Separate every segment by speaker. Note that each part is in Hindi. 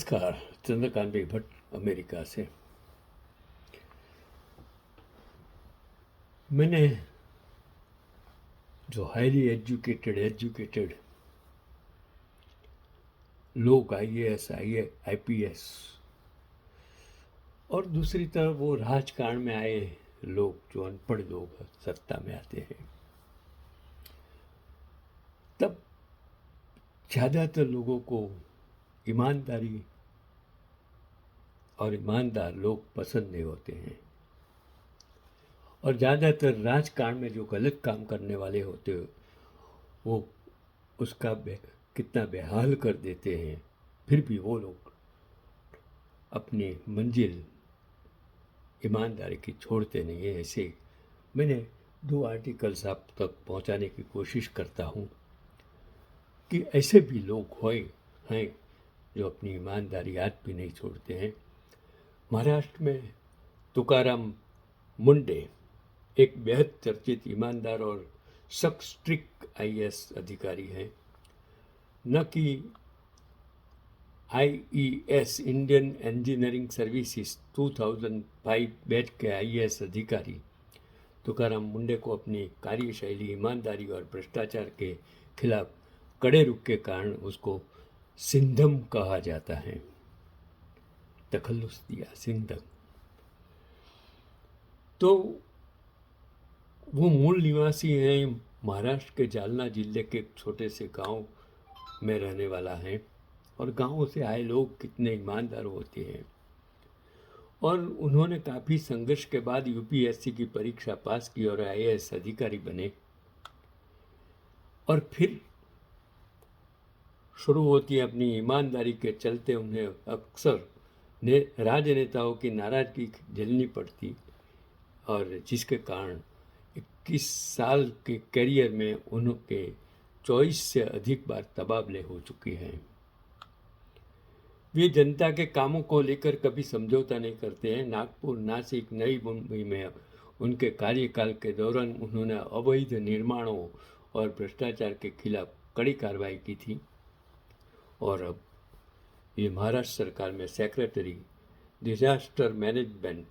Speaker 1: नमस्कार। चंद्रकांत भाई भट्ट अमेरिका से। मैंने जो हाईली एजुकेटेड लोग आईएएस आईपीएस और दूसरी तरफ वो राजकारण में आए लोग जो अनपढ़ लोग सत्ता में आते हैं, तब ज़्यादातर लोगों को ईमानदारी और ईमानदार लोग पसंद नहीं होते हैं और ज़्यादातर राजकारण में जो गलत काम करने वाले होते हैं वो उसका कितना बेहाल कर देते हैं, फिर भी वो लोग अपनी मंजिल ईमानदारी की छोड़ते नहीं है। ऐसे मैंने 2 आर्टिकल्स आप तक पहुंचाने की कोशिश करता हूं कि ऐसे भी लोग हैं जो अपनी ईमानदारी आज भी नहीं छोड़ते हैं। महाराष्ट्र में तुकाराम मुंडे एक बेहद चर्चित ईमानदार और सख्त स्ट्रिक्ट आईएएस अधिकारी हैं। न कि IES Indian engineering services 2005 batch के आईएएस अधिकारी तुकाराम मुंडे को अपनी कार्यशैली, ईमानदारी और भ्रष्टाचार के खिलाफ कड़े रुख के कारण उसको सिंधम कहा जाता है। तखल्लुस दिया सिंधम। तो वो मूल निवासी हैं, महाराष्ट्र के जालना जिले के एक छोटे से गांव में रहने वाला है और गांवों से आए लोग कितने ईमानदार होते हैं। और उन्होंने काफ़ी संघर्ष के बाद यूपीएससी की परीक्षा पास की और आईएएस अधिकारी बने। और फिर शुरू होती है अपनी ईमानदारी के चलते उन्हें अक्सर राजनेताओं की नाराजगी झेलनी पड़ती और जिसके कारण 21 साल के करियर में उनके 24 से अधिक बार तबादले हो चुके हैं। वे जनता के कामों को लेकर कभी समझौता नहीं करते हैं। नागपुर, नासिक, नई मुंबई में उनके कार्यकाल के दौरान उन्होंने अवैध निर्माणों और भ्रष्टाचार के खिलाफ कड़ी कार्रवाई की थी और अब ये महाराष्ट्र सरकार में secretary disaster management,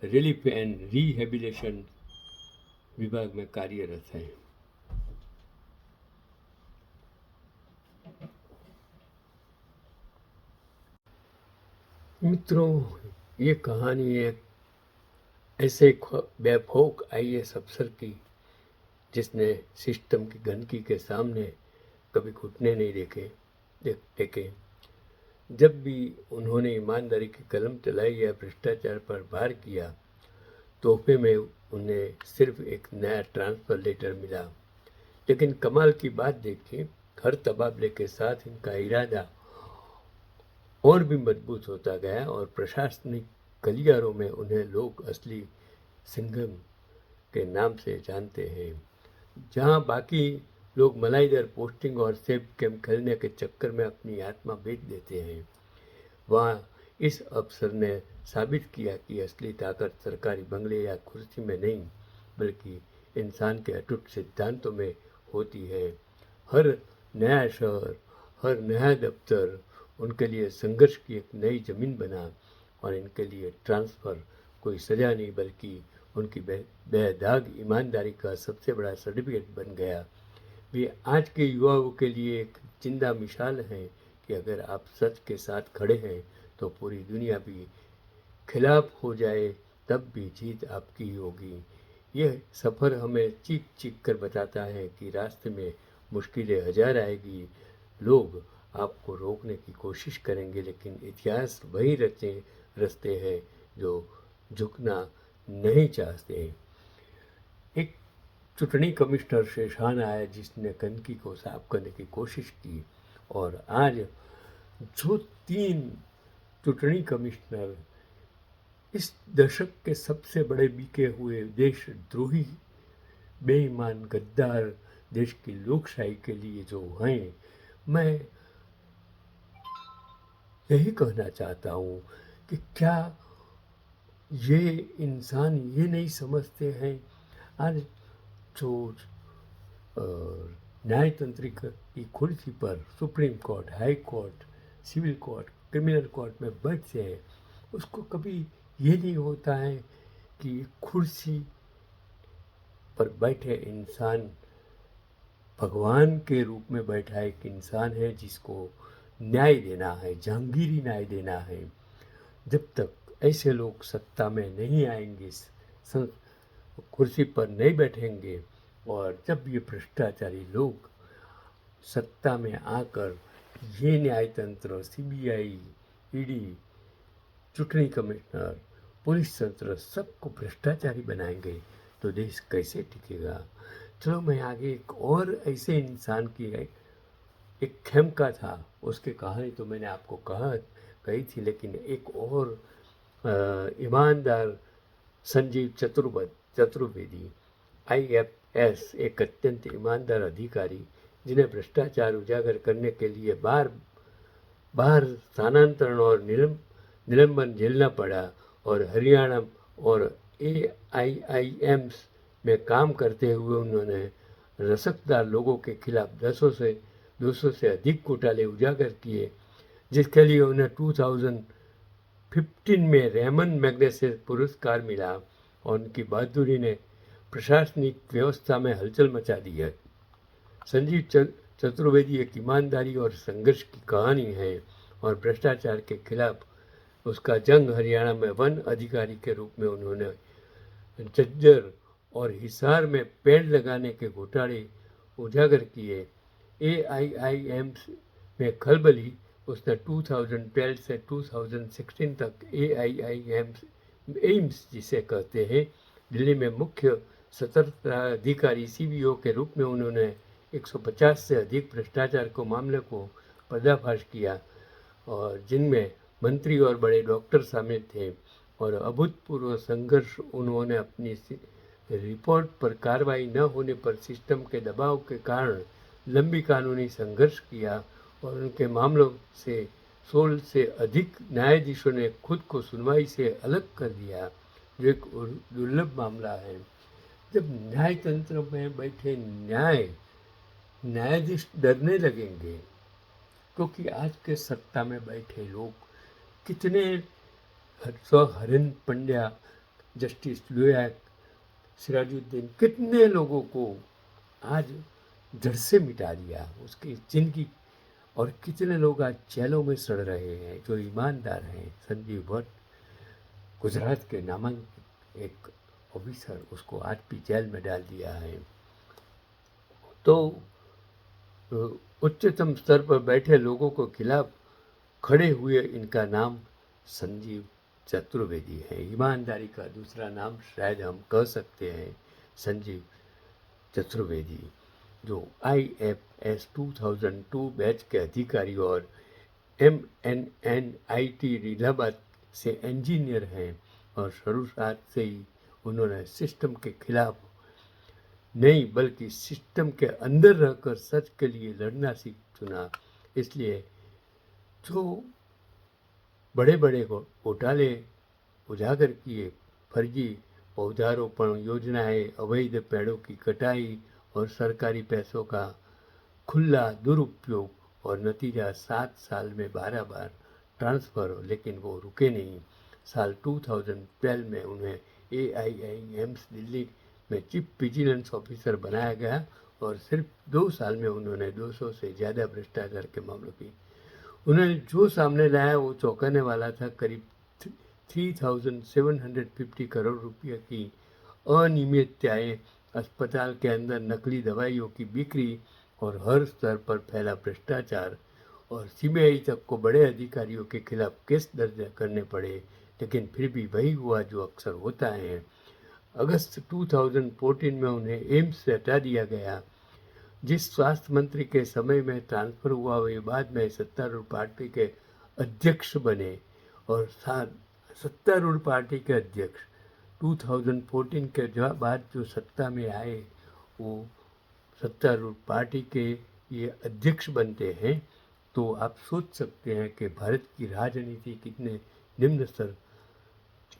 Speaker 1: relief and rehabilitation विभाग में कार्यरत हैं। मित्रों, ये कहानी एक ऐसे बेफौक आईएएस अफसर की जिसने सिस्टम की गंदगी के सामने कभी घुटने नहीं देखे। जब भी उन्होंने ईमानदारी की कलम चलाई या भ्रष्टाचार पर वार किया, तोहफे में उन्हें सिर्फ एक नया ट्रांसफर लेटर मिला। लेकिन कमाल की बात देखिए, हर तबादले के साथ इनका इरादा और भी मजबूत होता गया और प्रशासनिक गलियारों में उन्हें लोग असली सिंघम के नाम से जानते हैं। जहां बाकी लोग मलाईदार पोस्टिंग और सेब गेम खेलने के चक्कर में अपनी आत्मा बेच देते हैं, वहां इस अफसर ने साबित किया कि असली ताकत सरकारी बंगले या कुर्सी में नहीं बल्कि इंसान के अटूट सिद्धांतों में होती है। हर नया शहर, हर नया दफ्तर उनके लिए संघर्ष की एक नई जमीन बना और इनके लिए ट्रांसफ़र कोई सजा नहीं बल्कि उनकी बेदाग ईमानदारी का सबसे बड़ा सर्टिफिकेट बन गया। वे आज के युवाओं के लिए एक जिंदा मिसाल हैं कि अगर आप सच के साथ खड़े हैं तो पूरी दुनिया भी खिलाफ हो जाए तब भी जीत आपकी ही होगी। यह सफ़र हमें चीख चीख कर बताता है कि रास्ते में मुश्किलें हजार आएगी, लोग आपको रोकने की कोशिश करेंगे, लेकिन इतिहास वही रस्ते हैं जो झुकना नहीं चाहते। एक चुटनी कमिश्नर शेषान आया जिसने गंदगी को साफ करने की कोशिश की और आज जो 3 चुटनी कमिश्नर इस दशक के सबसे बड़े बिके हुए देशद्रोही, बेईमान, गद्दार देश की लोकशाही के लिए जो हैं, मैं यही कहना चाहता हूँ कि क्या ये इंसान ये नहीं समझते हैं आज जो न्यायतंत्रिक की कुर्सी पर supreme court, high court, civil court criminal court में बैठ जाए, उसको कभी ये नहीं होता है कि कुर्सी पर बैठे इंसान भगवान के रूप में बैठा एक इंसान है जिसको न्याय देना है, जहांगीरी न्याय देना है। जब तक ऐसे लोग सत्ता में नहीं आएंगे, कुर्सी पर नहीं बैठेंगे, और जब ये भ्रष्टाचारी लोग सत्ता में आकर ये न्यायतंत्र, सीबीआई, ईडी, चुनाव कमिश्नर, पुलिस तंत्र सबको भ्रष्टाचारी बनाएंगे तो देश कैसे टिकेगा। चलो मैं आगे एक और ऐसे इंसान की एक खेमका था, उसकी कहानी तो मैंने आपको कही थी, लेकिन एक और ईमानदार संजीव चतुर्वेदी, IFS, एक अत्यंत ईमानदार अधिकारी जिन्हें भ्रष्टाचार उजागर करने के लिए बाहर स्थानांतरण और निलंबन झेलना पड़ा, और हरियाणा और AIIMs में काम करते हुए उन्होंने रसकदार लोगों के खिलाफ 200 से अधिक घोटाले उजागर किए, जिसके लिए उन्हें 2015 में रेमन मैग्नेसे पुरस्कार मिला, और उनकी बहादुरी ने प्रशासनिक व्यवस्था में हलचल मचा दी है। संजीव चतुर्वेदी एक ईमानदारी और संघर्ष की कहानी है, और भ्रष्टाचार के खिलाफ उसका जंग हरियाणा में वन अधिकारी के रूप में उन्होंने झज्जर और हिसार में पेड़ लगाने के घोटाले उजागर किए। AIIMs में खलबली उसने 2012 से 2016 तक AIIMs जिसे कहते हैं, दिल्ली में मुख्य सतर्कता अधिकारी CBO के रूप में उन्होंने 150 से अधिक भ्रष्टाचार को मामले को पर्दाफाश किया, और जिनमें मंत्री और बड़े डॉक्टर शामिल थे, और अभूतपूर्व संघर्ष उन्होंने अपनी रिपोर्ट पर कार्रवाई न होने पर सिस्टम के दबाव के कारण लंबी कानूनी संघर्ष किया, और उनके मामलों से 16 से अधिक न्यायाधीशों ने खुद को सुनवाई से अलग कर दिया, जो एक दुर्लभ मामला है। जब न्यायतंत्र में बैठे न्यायाधीश डरने लगेंगे, क्योंकि आज के सत्ता में बैठे लोग कितने हरिन पंड्या, जस्टिस लोया, सिराजुद्दीन, कितने लोगों को आज जड़ से मिटा दिया उसकी जिंदगी, और कितने लोग आज जेलों में सड़ रहे हैं जो ईमानदार हैं। संजीव भट्ट, गुजरात के नामांकित एक ऑफिसर, उसको आज भी जेल में डाल दिया है। तो उच्चतम स्तर पर बैठे लोगों को खिलाफ खड़े हुए इनका नाम संजीव चतुर्वेदी है। ईमानदारी का दूसरा नाम शायद हम कह सकते हैं संजीव चतुर्वेदी, जो IFS 2002 बैच के अधिकारी और MNNIT इलाहाबाद से इंजीनियर हैं, और शुरुआत से ही उन्होंने सिस्टम के खिलाफ नहीं बल्कि सिस्टम के अंदर रहकर सच के लिए लड़ना चुना। इसलिए जो बड़े बड़े घोटाले उजागर किए, फर्जी पौधारोपण योजनाएं, अवैध पेड़ों की कटाई और सरकारी पैसों का खुला दुरुपयोग, और नतीजा 7 साल में 12 बार ट्रांसफ़र, लेकिन वो रुके नहीं। साल 2012 में उन्हें AIIMs दिल्ली में चीफ विजिलेंस ऑफिसर बनाया गया, और सिर्फ 2 साल में उन्होंने 200 से ज़्यादा भ्रष्टाचार के मामलों की उन्होंने जो सामने लाया वो चौंकाने वाला था। करीब 3750 करोड़ रुपये की अनियमितताएं, अस्पताल के अंदर नकली दवाइयों की बिक्री, और हर स्तर पर फैला भ्रष्टाचार, और CBI तक को बड़े अधिकारियों के खिलाफ केस दर्ज करने पड़े, लेकिन फिर भी वही हुआ जो अक्सर होता है। अगस्त 2014 में उन्हें एम्स से हटा दिया गया। जिस स्वास्थ्य मंत्री के समय में ट्रांसफ़र हुआ वे बाद में सत्तारूढ़ पार्टी के अध्यक्ष बने, और सत्तारूढ़ पार्टी के अध्यक्ष 2014 के बाद जो सत्ता में आए वो सत्तारूढ़ पार्टी के ये अध्यक्ष बनते हैं। तो आप सोच सकते हैं कि भारत की राजनीति कितने निम्न स्तर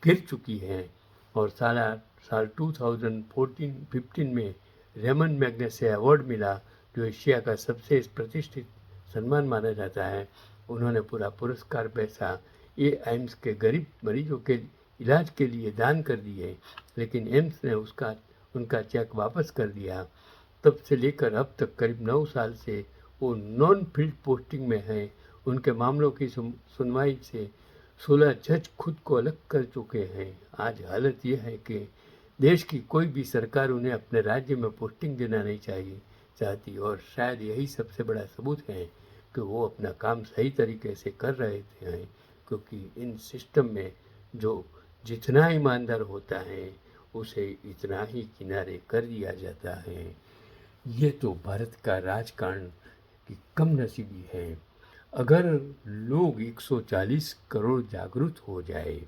Speaker 1: गिर चुकी है। और साल 2014-15 में रेमन मैग्नेसे अवार्ड मिला, जो एशिया का सबसे प्रतिष्ठित सम्मान माना जाता है, उन्होंने पूरा पुरस्कार पैसा ये एम्स के गरीब मरीजों के इलाज के लिए दान कर दिए, लेकिन एम्स ने उनका चेक वापस कर दिया। तब से लेकर अब तक करीब 9 साल से वो नॉन फील्ड पोस्टिंग में हैं। उनके मामलों की सुनवाई से 16 जज खुद को अलग कर चुके हैं। आज हालत यह है कि देश की कोई भी सरकार उन्हें अपने राज्य में पोस्टिंग देना नहीं चाहती, और शायद यही सबसे बड़ा सबूत है कि वो अपना काम सही तरीके से कर रहे थे, क्योंकि इन सिस्टम में जो जितना ईमानदार होता है उसे इतना ही किनारे कर दिया जाता है। ये तो भारत का राजकारण की कम नसीबी है। अगर लोग 140 करोड़ जागरूक हो जाए,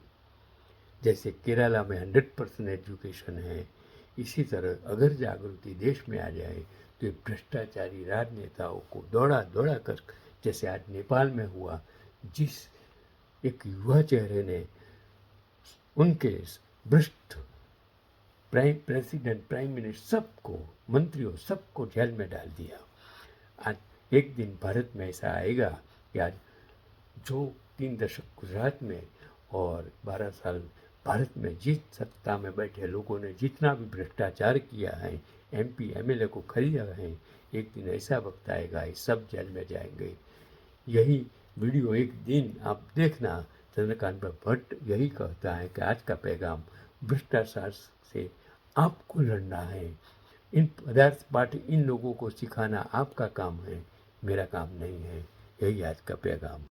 Speaker 1: जैसे केरला में 100% एजुकेशन है, इसी तरह अगर जागृति देश में आ जाए तो भ्रष्टाचारी राजनेताओं को दौड़ा दौड़ा कर, जैसे आज नेपाल में हुआ, जिस एक युवा चेहरे ने उनके भ्रष्ट प्राइम मिनिस्टर सबको, मंत्रियों सबको जेल में डाल दिया। आज एक दिन भारत में ऐसा आएगा कि आज जो 3 दशक गुजरात में और 12 साल भारत में जिस सत्ता में बैठे लोगों ने जितना भी भ्रष्टाचार किया है, MP MLA को खरीदा है, एक दिन ऐसा वक्त आएगा ये सब जेल में जाएंगे। यही वीडियो एक दिन आप देखना, चंद्रकांत भट्ट यही कहता है कि आज का पैगाम भ्रष्टाचार से आपको लड़ना है। इन पदार्थ पार्टी इन लोगों को सिखाना आपका काम है, मेरा काम नहीं है। यही आज का पैगाम।